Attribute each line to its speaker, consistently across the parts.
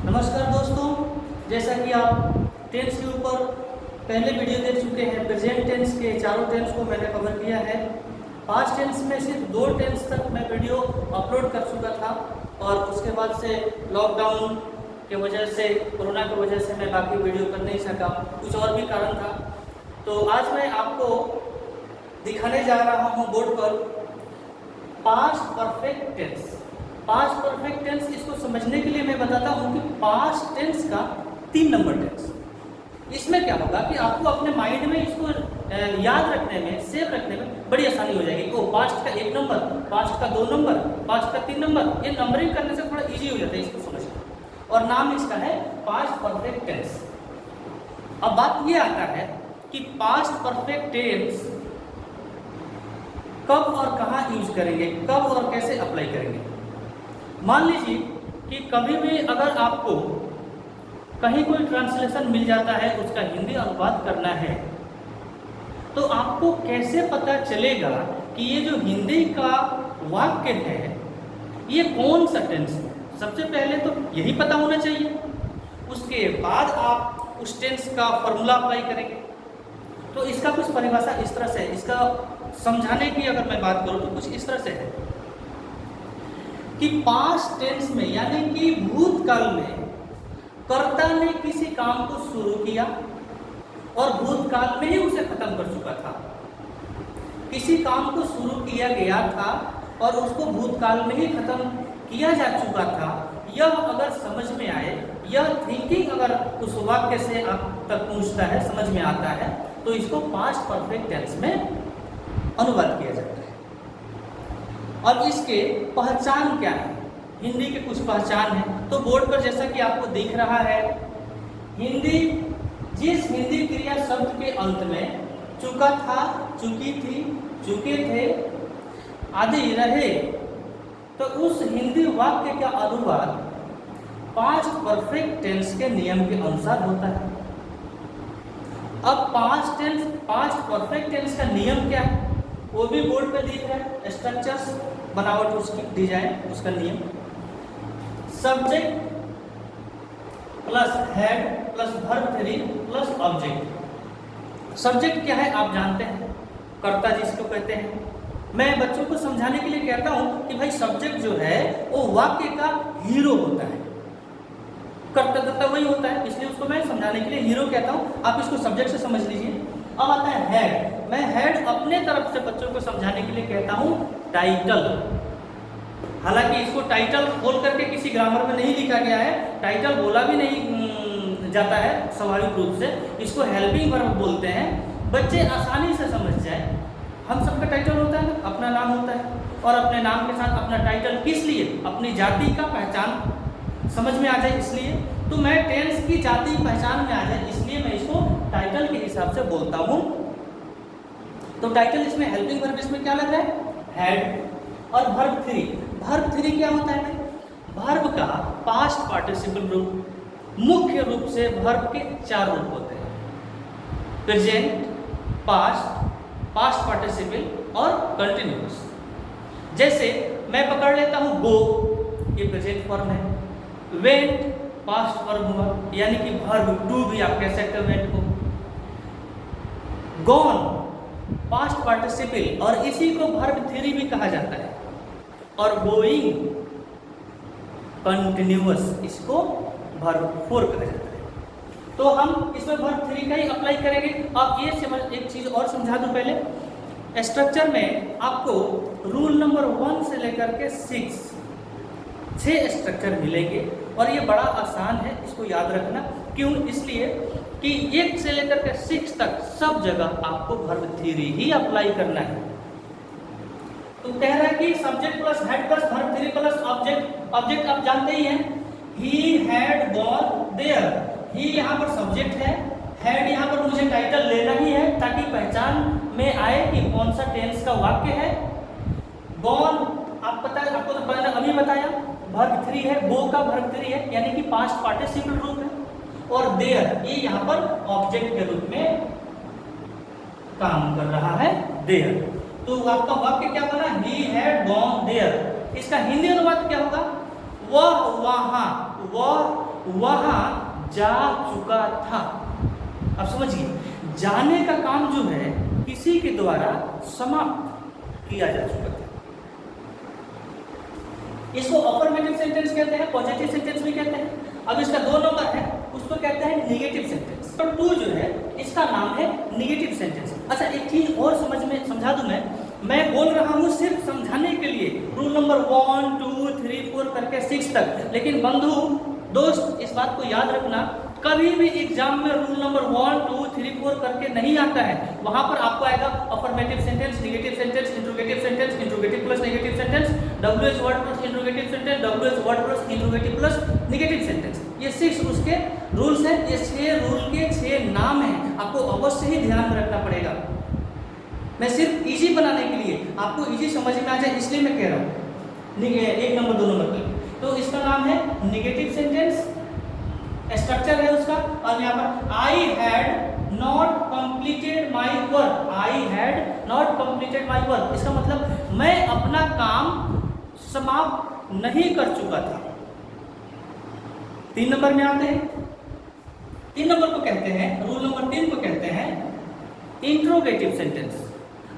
Speaker 1: नमस्कार दोस्तों, जैसा कि आप टेंस के ऊपर पहले वीडियो देख चुके हैं। प्रेजेंट टेंस के चारों टेंस को मैंने कवर किया है। पास्ट टेंस में सिर्फ 2 टेंस तक मैं वीडियो अपलोड कर चुका था और उसके बाद से लॉकडाउन के वजह से, कोरोना की वजह से मैं बाकी वीडियो कर नहीं सका, कुछ और भी कारण था। तो आज मैं आपको दिखाने जा रहा हूँ बोर्ड पर past perfect tense. Past perfect tense, इसको समझने के लिए मैं बताता हूँ कि पास्ट टेंस का 3 नंबर टेंस। इसमें क्या होगा कि आपको अपने माइंड में इसको याद रखने में, सेव रखने में बड़ी आसानी हो जाएगी। तो पास्ट का 1 नंबर, पास्ट का 2 नंबर, पास्ट का 3 नंबर, ये नंबरिंग करने से थोड़ा इजी हो जाता है इसको समझना। और नाम इसका है पास्ट परफेक्ट टेंस। अब बात ये आता है कि पास्ट परफेक्ट टेंस कब और कहाँ यूज करेंगे, कब और कैसे अप्लाई करेंगे। मान लीजिए कि कभी भी अगर आपको कहीं कोई ट्रांसलेशन मिल जाता है, उसका हिंदी अनुवाद करना है, तो आपको कैसे पता चलेगा कि ये जो हिंदी का वाक्य है ये कौन सा टेंस है। सबसे पहले तो यही पता होना चाहिए, उसके बाद आप उस टेंस का फॉर्मूला अप्लाई करेंगे। तो इसका कुछ परिभाषा इस तरह से, इसका समझाने की अगर मैं बात करूं तो कुछ इस तरह से है कि पास्ट टेंस में, यानी कि भूतकाल में, कर्ता ने किसी काम को शुरू किया और भूतकाल में ही उसे खत्म कर चुका था। किसी काम को शुरू किया गया था और उसको भूतकाल में ही खत्म किया जा चुका था। यह अगर समझ में आए, यह थिंकिंग अगर उस वाक्य से आप तक पहुंचता है, समझ में आता है, तो इसको पास्ट परफेक्ट टेंस में अनुवाद किया जाता है। और इसके पहचान क्या है, हिंदी के कुछ पहचान है। तो बोर्ड पर जैसा कि आपको दिख रहा है, हिंदी, जिस हिंदी क्रिया शब्द के अंत में चुका था, चुकी थी, चुके थे आदि रहे, तो उस हिंदी वाक्य का अनुवाद पास्ट परफेक्ट टेंस के नियम के अनुसार होता है। अब पास्ट परफेक्ट टेंस का नियम क्या है वो भी बोर्ड पे दिख रहा है। स्ट्रक्चर्स, बनावट, उसकी डिजाइन, उसका नियम। Subject plus head plus verb 3 plus object. Subject क्या है आप जानते हैं, कर्ता जिसको कहते हैं। मैं बच्चों को समझाने के लिए कहता हूं कि भाई सब्जेक्ट जो है वो वाक्य का हीरो होता है, कर्ता वही होता है, इसलिए उसको मैं समझाने के लिए हीरो कहता हूं। आप इसको सब्जेक्ट से समझ लीजिए। अब आता है हेड। मैं हेड अपने तरफ से बच्चों को समझाने के लिए कहता हूं टाइटल। हालांकि इसको टाइटल बोल करके किसी ग्रामर में नहीं लिखा गया है, टाइटल बोला भी नहीं जाता है स्वाभाविक रूप से, इसको हेल्पिंग वर्ब बोलते हैं। बच्चे आसानी से समझ जाए, हम सबका टाइटल होता है, अपना नाम होता है, और अपने नाम के साथ अपना टाइटल किस लिए, अपनी जाति का पहचान समझ में आ जाए इसलिए। तो मैं टेंस की जाति पहचान में आ जाए इसलिए मैं इसको टाइटल के हिसाब से बोलता हूं। तो टाइटल इसमें हेल्पिंग वर्ब, इसमें क्या लग रहा है, हेड। और वर्ब 3, वर्ब 3 क्या होता है? वर्ब का पास्ट पार्टिसिपल रूप। मुख्य रूप से वर्ब के 4 रूप होते हैं, प्रेजेंट, पास्ट, पास्ट पार्टिसिपल और कंटिन्यूअस। जैसे मैं पकड़ लेता हूं गो, ये प्रेजेंट फॉर्म है। वेंट पास्ट फॉर्म हुआ, यानी कि वर्ब टू भी आप कह सकते हो वेंट को। गॉन पास्ट पार्टिसिपल और इसी को वर्ब 3 भी कहा जाता है। और गोइंग कंटिन्यूअस, इसको वर्ब 4 कहा जाता है। तो हम इसमें वर्ब 3 का ही अप्लाई करेंगे। अब ये समझ, एक चीज और समझा दूं पहले। स्ट्रक्चर में आपको रूल नंबर 1 से लेकर के 6 स्ट्रक्चर मिलेंगे और ये बड़ा आसान है, इसको याद रखना। क्यों? इसलिए कि 1 से लेकर के 6 तक सब जगह आपको वर्ब 3 ही अप्लाई करना है। तो कह रहा है कि subject plus head plus verb 3 plus object. Object आप जानते ही हैं, ही हैड गॉन देयर। ही यहाँ पर सब्जेक्ट है, हेड यहाँ पर मुझे टाइटल लेना ही है ताकि पहचान में आए कि कौन सा टेंस का वाक्य है। गॉन आपको तो मैंने अभी बताया, वर्ब 3 है, गो का वर्ब 3 है, यानी कि पास्ट पार्टिसिपल रूप है। और देयर, ये यहाँ पर ऑब्जेक्ट के रूप में काम कर रहा है, देयर। तो आपका वाक्य क्या बना, ही हैड गॉन देयर। इसका हिंदी अनुवाद क्या होगा, वह वहां, वह वहां जा चुका था। अब समझिए, जाने का काम जो है किसी के द्वारा समाप्त किया जा चुका था। इसको अफर्मेटिव सेंटेंस कहते हैं, पॉजिटिव सेंटेंस भी कहते हैं। अब इसका 2 नंबर है, उसको कहते हैं नेगेटिव सेंटेंस। तो 2 जो है इसका नाम है नेगेटिव सेंटेंस। अच्छा, एक चीज और समझा दूं, मैं बोल रहा हूं सिर्फ समझाने के लिए, रूल नंबर 1 2 3 4 करके 6 तक। लेकिन बंधु दोस्त, इस बात को याद रखना, कभी भी एग्जाम में रूल नंबर 1 2 3 4 करके नहीं आता है। वहां पर आपको आएगा affirmative sentence, negative sentence, interrogative sentence, interrogative plus negative sentence, WH word plus interrogative sentence, WH word plus interrogative plus negative sentence. ये 6 उसके रूल्स हैं। ये 6 रूल के 6 नाम हैं, आपको अवश्य ही ध्यान में रखना पड़ेगा। मैं सिर्फ इजी बनाने के लिए, आपको इजी समझ में आ जाए इसलिए मैं कह रहा हूँ। 1 नंबर 2 नंबर का तो इसका नाम है नेगेटिव सेंटेंस, स्ट्रक्चर है उसका। और यहाँ पर I had not completed my work, I had not completed my work, इसका मतलब मैं अपना काम समाप्त नहीं कर चुका था। 3 नंबर में आते हैं। 3 नंबर को कहते हैं, रूल नंबर 3 को कहते हैं इंट्रोगेटिव सेंटेंस।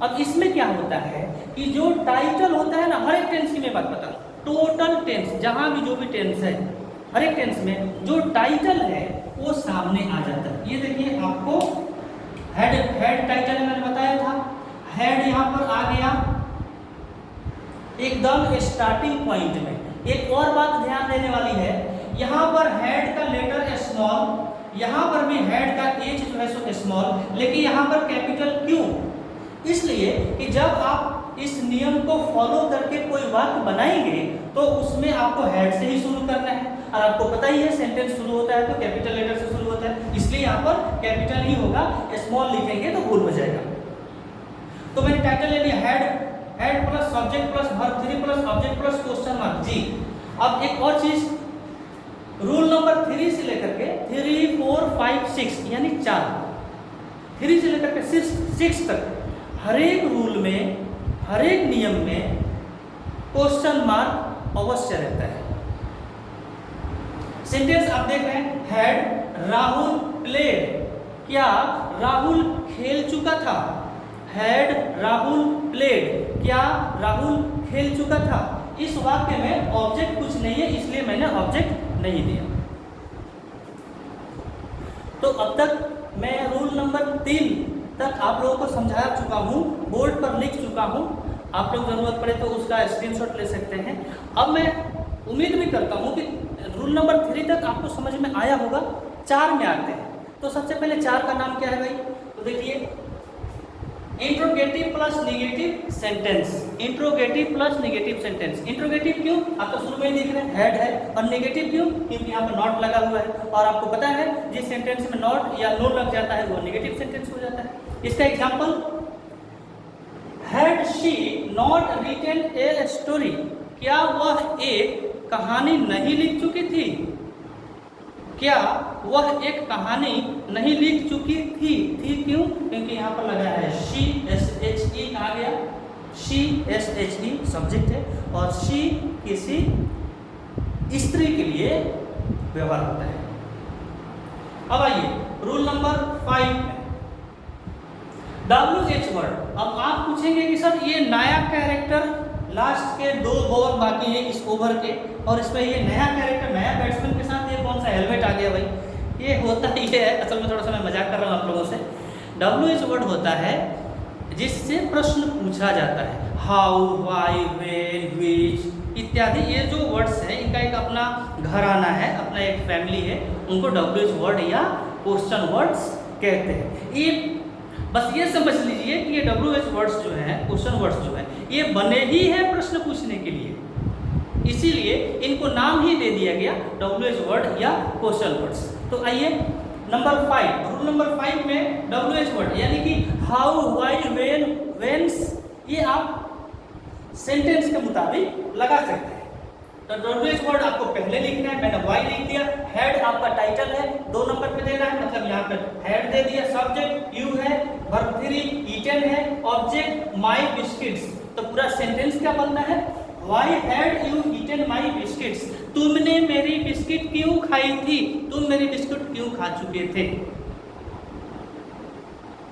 Speaker 1: अब इसमें क्या होता है कि जो टाइटल होता है ना, हर एक टेंस की मैं बात बता रहा हूं, टोटल टेंस, जहां भी जो भी टेंस है, हर एक टेंस में जो टाइटल है वो सामने आ जाता है। ये देखिए, आपको हेड टाइटल है, मैंने बताया था, हेड यहां पर आ गया एकदम स्टार्टिंग पॉइंट में। एक और बात ध्यान देने वाली है, यहां पर हेड का लेटर स्मॉल, यहां पर भी हेड का एच जो है सो स्मॉल, लेकिन यहां पर कैपिटल क्यों? इसलिए कि जब आप इस नियम को फॉलो करके कोई वाक्य बनाएंगे तो उसमें आपको हेड से ही शुरू करना है। और आपको पता ही है सेंटेंस शुरू होता है तो कैपिटल लेटर से शुरू होता है, इसलिए यहाँ पर कैपिटल ही होगा। स्मॉल लिखेंगे तो भूल हो जाएगा। तो मैंने टाइटल ले लिया, head plus subject plus verb 3 plus object plus question mark जी। अब एक और चीज, रूल नंबर 3 से लेकर के 3 4 5 6 यानी 4, 3 से लेकर के 6 तक हर एक रूल में, हर एक नियम में क्वेश्चन मार्क अवश्य रहता है। सेंटेंस आप देख रहे हैं, हैड राहुल प्लेड, क्या राहुल खेल चुका था? हैड राहुल प्लेड, क्या राहुल खेल चुका था? इस वाक्य में ऑब्जेक्ट कुछ नहीं है, इसलिए मैंने ऑब्जेक्ट नहीं दिया। तो अब तक मैं रूल नंबर 3 तक आप लोगों को समझा चुका हूँ, बोर्ड पर लिख चुका हूँ। आप लोग जरूरत पड़े तो उसका स्क्रीनशॉट ले सकते हैं। अब मैं उम्मीद भी करता हूँ कि रूल नंबर 3 तक आपको समझ में आया होगा। 4 में आते हैं। तो सबसे पहले 4 का नाम क्या है भाई? तो देखिए, interrogative plus negative sentence, interrogative plus negative sentence. Interrogative क्यों? आप तो शुरू में ही देख रहे हैं, हेड है। और नेगेटिव क्यों? क्योंकि यहाँ पर नॉट लगा हुआ है, और आपको पता है जिस सेंटेंस में नॉट या नो लग जाता है वो नेगेटिव सेंटेंस हो जाता है। इसका example, had she not written a story, क्या वह एक कहानी नहीं लिख चुकी थी? क्या वह एक कहानी नहीं लिख चुकी थी? थी क्यों? क्योंकि यहाँ पर लगा है शी, SHE आ गया, शी SHE सब्जेक्ट है, और शी किसी स्त्री के लिए व्यवहार होता है। अब आइए रूल नंबर 5 WH वर्ड। अब आप पूछेंगे कि सर ये नया कैरेक्टर, लास्ट के 2 बॉल बाकी है इस ओवर के, और इसमें ये नया कैरेक्टर, नया बैट्समैन के साथ ये कौन सा हेलमेट आ गया भाई? ये होता ही है, असल में थोड़ा सा मैं मजाक कर रहा हूँ आप लोगों से। WH वर्ड होता है जिससे प्रश्न पूछा जाता है, हाउ, व्हाई, व्हेन, व्हिच इत्यादि। ये जो वर्ड्स हैं इनका एक अपना घराना है, अपना एक फैमिली है, उनको WH वर्ड या क्वेश्चन वर्ड्स कहते हैं। ये बस ये समझ लीजिए कि ये WH वर्ड्स जो हैं, क्वेश्चन वर्ड्स जो हैं, ये बने ही हैं प्रश्न पूछने के लिए, इसीलिए इनको नाम ही दे दिया गया WH वर्ड या क्वेश्चन वर्ड्स। तो आइए नंबर 5, रूल नंबर 5 में WH वर्ड यानी कि हाउ, व्हाई, व्हेन, व्हेंस, ये आप सेंटेंस के मुताबिक लगा सकते हैं। तो WH वर्ड आपको पहले लिखना है, मैंने वाई लिख दिया। हेड आपका टाइटल है, 2 नंबर पे देना है, मतलब यहाँ पे हेड दे दिया। सब्जेक्ट यू है, वर्ब 3 ईटन है, ऑब्जेक्ट माई बिस्किट्स। तो पूरा सेंटेंस क्या बनता है? Why had you eaten my biscuits? तुमने मेरी बिस्किट क्यों खाई थी, तुम मेरी बिस्किट क्यों खा चुके थे,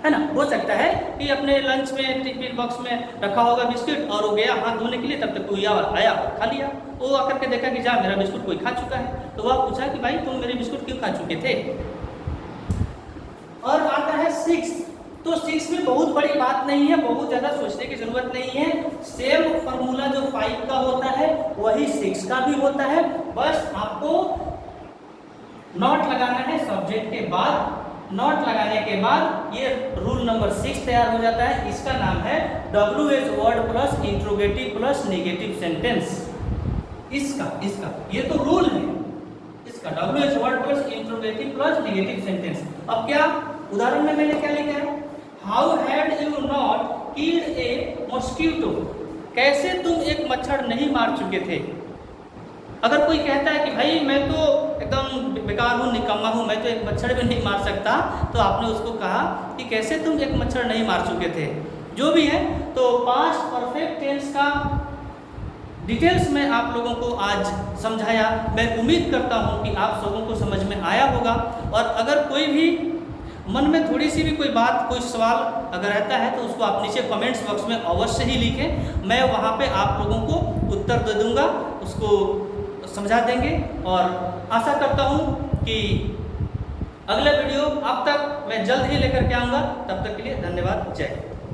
Speaker 1: है ना। हो सकता है कि अपने लंच में टिफिन बॉक्स में रखा होगा बिस्किट और वो गया हाथ धोने के लिए, तब तक कोई आया और खा लिया। वो आकर के देखा कि जा मेरा बिस्कुट कोई खा चुका है, तो वह पूछा कि भाई तुम मेरे बिस्कुट क्यों खा चुके थे। और आता है 6। तो 6 में बहुत बड़ी बात नहीं है, बहुत ज़्यादा सोचने की जरूरत नहीं है। सेम फॉर्मूला जो 5 का होता है वही 6 का भी होता है। बस आपको नॉट लगाना है सब्जेक्ट के बाद। नॉट लगाने के बाद ये रूल नंबर 6 तैयार हो जाता है। इसका नाम है WH word plus interrogative plus negative sentence. इसका ये तो रूल है, इसका WH word plus interrogative plus negative sentence. अब क्या उदाहरण में मैंने क्या लिखा है, how had you not killed A mosquito, कैसे तुम एक मच्छर नहीं मार चुके थे। अगर कोई कहता है कि भाई मैं तो एकदम बेकार हूँ, निकम्मा हूँ, मैं तो एक मच्छर भी नहीं मार सकता, तो आपने उसको कहा कि कैसे तुम एक मच्छर नहीं मार चुके थे। जो भी है, तो पास्ट परफेक्ट टेंस का डिटेल्स में आप लोगों को आज समझाया। मैं उम्मीद करता हूँ कि आप सबों को समझ में आया होगा। और अगर कोई भी मन में थोड़ी सी भी कोई बात, कोई सवाल अगर रहता है तो उसको आप नीचे कमेंट्स बॉक्स में अवश्य ही लिखें। मैं वहाँ पे आप लोगों को उत्तर दे दूँगा, उसको समझा देंगे। और आशा करता हूँ कि अगला वीडियो अब तक मैं जल्द ही लेकर के आऊँगा। तब तक के लिए धन्यवाद। जय हिंद।